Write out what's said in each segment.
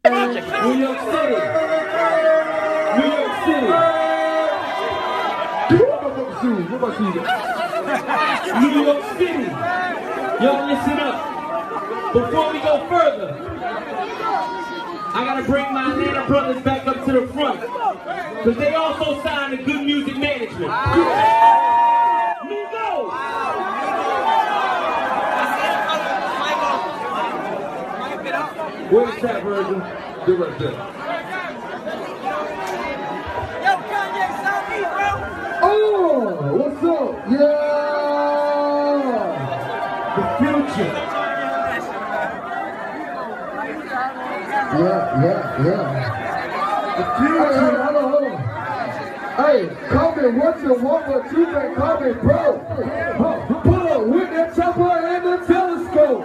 New York City. New York City. What about you? New York City. Y'all listen up. Before we go further, I gotta bring my Atlanta brothers back up to the front. Because they also signed to Good Music Management. Migos! Where's that version? They're right there. Yo, Kanye, South East, bro. Oh, what's up? Yeah! The future. Yeah. The future. Hold on. Hey, call me what you want, but you can call me bro. Pull up with that chopper and the telescope.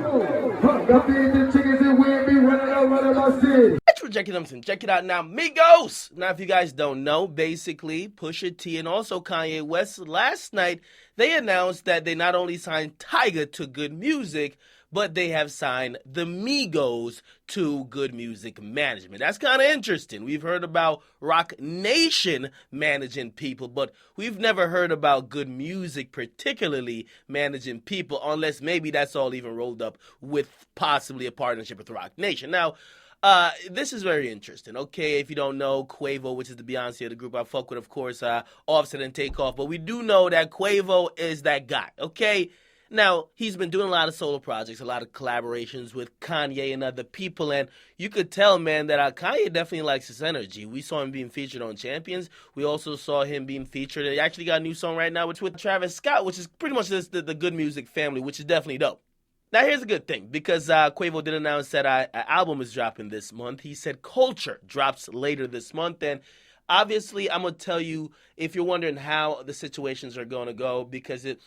Got these chickens and with me running my city. Check it out now, Migos. Now, if you guys don't know, basically, Pusha T and also Kanye West, last night, they announced that they not only signed Tyga to Good Music, but they have signed the Migos to Good Music Management. That's kind of interesting. We've heard about Rock Nation managing people, but we've never heard about Good Music particularly managing people, unless maybe that's all even rolled up with possibly a partnership with Rock Nation. Now, this is very interesting. Okay, if you don't know, Quavo, which is the Beyonce of the group, I fuck with, of course, Offset and Takeoff, but we do know that Quavo is that guy, okay? Now, he's been doing a lot of solo projects, a lot of collaborations with Kanye and other people, and you could tell, man, that Kanye definitely likes his energy. We saw him being featured on Champions. We also saw him being featured. He actually got a new song right now, which with Travis Scott, which is pretty much the Good Music family, which is definitely dope. Now, here's a good thing, because Quavo did announce that an album is dropping this month. He said Culture drops later this month, and obviously, I'm going to tell you, if you're wondering how the situations are going to go, because the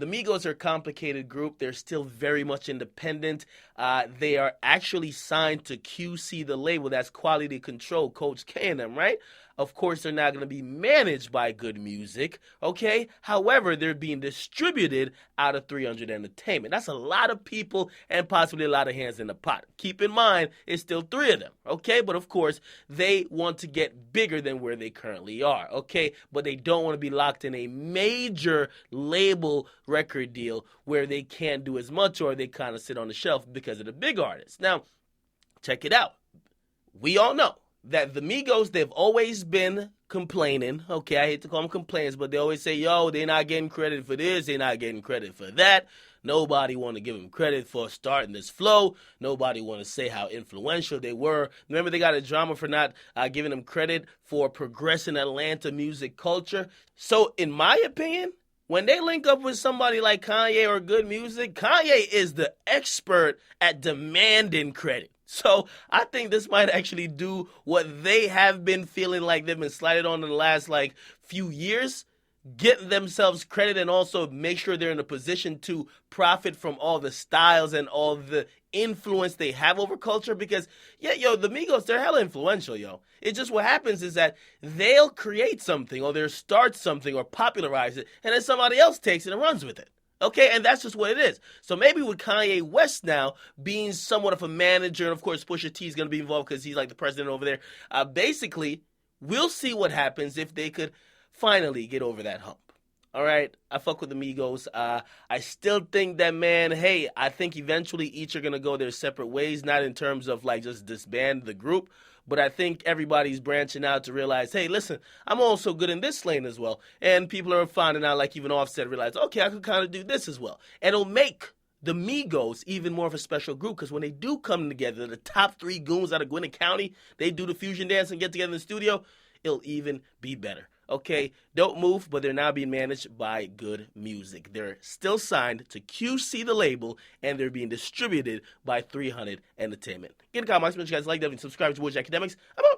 Migos are a complicated group. They're still very much independent. They are actually signed to QC, the label. That's Quality Control, Coach K and them, right? Of course, they're not going to be managed by Good Music, okay? However, they're being distributed out of 300 Entertainment. That's a lot of people and possibly a lot of hands in the pot. Keep in mind, it's still three of them, okay? But of course, they want to get bigger than where they currently are, okay? But they don't want to be locked in a major label record deal where they can't do as much or they kind of sit on the shelf because of the big artists. Now, check it out. We all know that the Migos, they've always been complaining. Okay, I hate to call them complaints, but they always say, yo, they're not getting credit for this, they're not getting credit for that. Nobody want to give them credit for starting this flow. Nobody want to say how influential they were. Remember, they got a drama for not giving them credit for progressing Atlanta music culture. So, in my opinion, when they link up with somebody like Kanye or Good Music, Kanye is the expert at demanding credit. So I think this might actually do what they have been feeling like they've been slighted on in the last few years, get themselves credit and also make sure they're in a position to profit from all the styles and all the influence they have over culture because, the Migos, they're hella influential, yo. It's just what happens is that they'll create something or they'll start something or popularize it and then somebody else takes it and runs with it. Okay, and that's just what it is. So maybe with Kanye West now being somewhat of a manager, and of course Pusha T is going to be involved because he's like the president over there, basically, we'll see what happens if they could finally get over that hump. All right, I fuck with the Migos. I still think that, man, hey, I think eventually each are going to go their separate ways, not in terms of just disband the group, but I think everybody's branching out to realize, hey, listen, I'm also good in this lane as well. And people are finding out, like even Offset realize, okay, I could kind of do this as well. And it'll make the Migos even more of a special group because when they do come together, the top three goons out of Gwinnett County, they do the fusion dance and get together in the studio, it'll even be better. Okay, don't move, but they're now being managed by Good Music. They're still signed to QC, the label, and they're being distributed by 300 Entertainment. Get a comment, you guys like that, and subscribe to Akademiks. I'm out.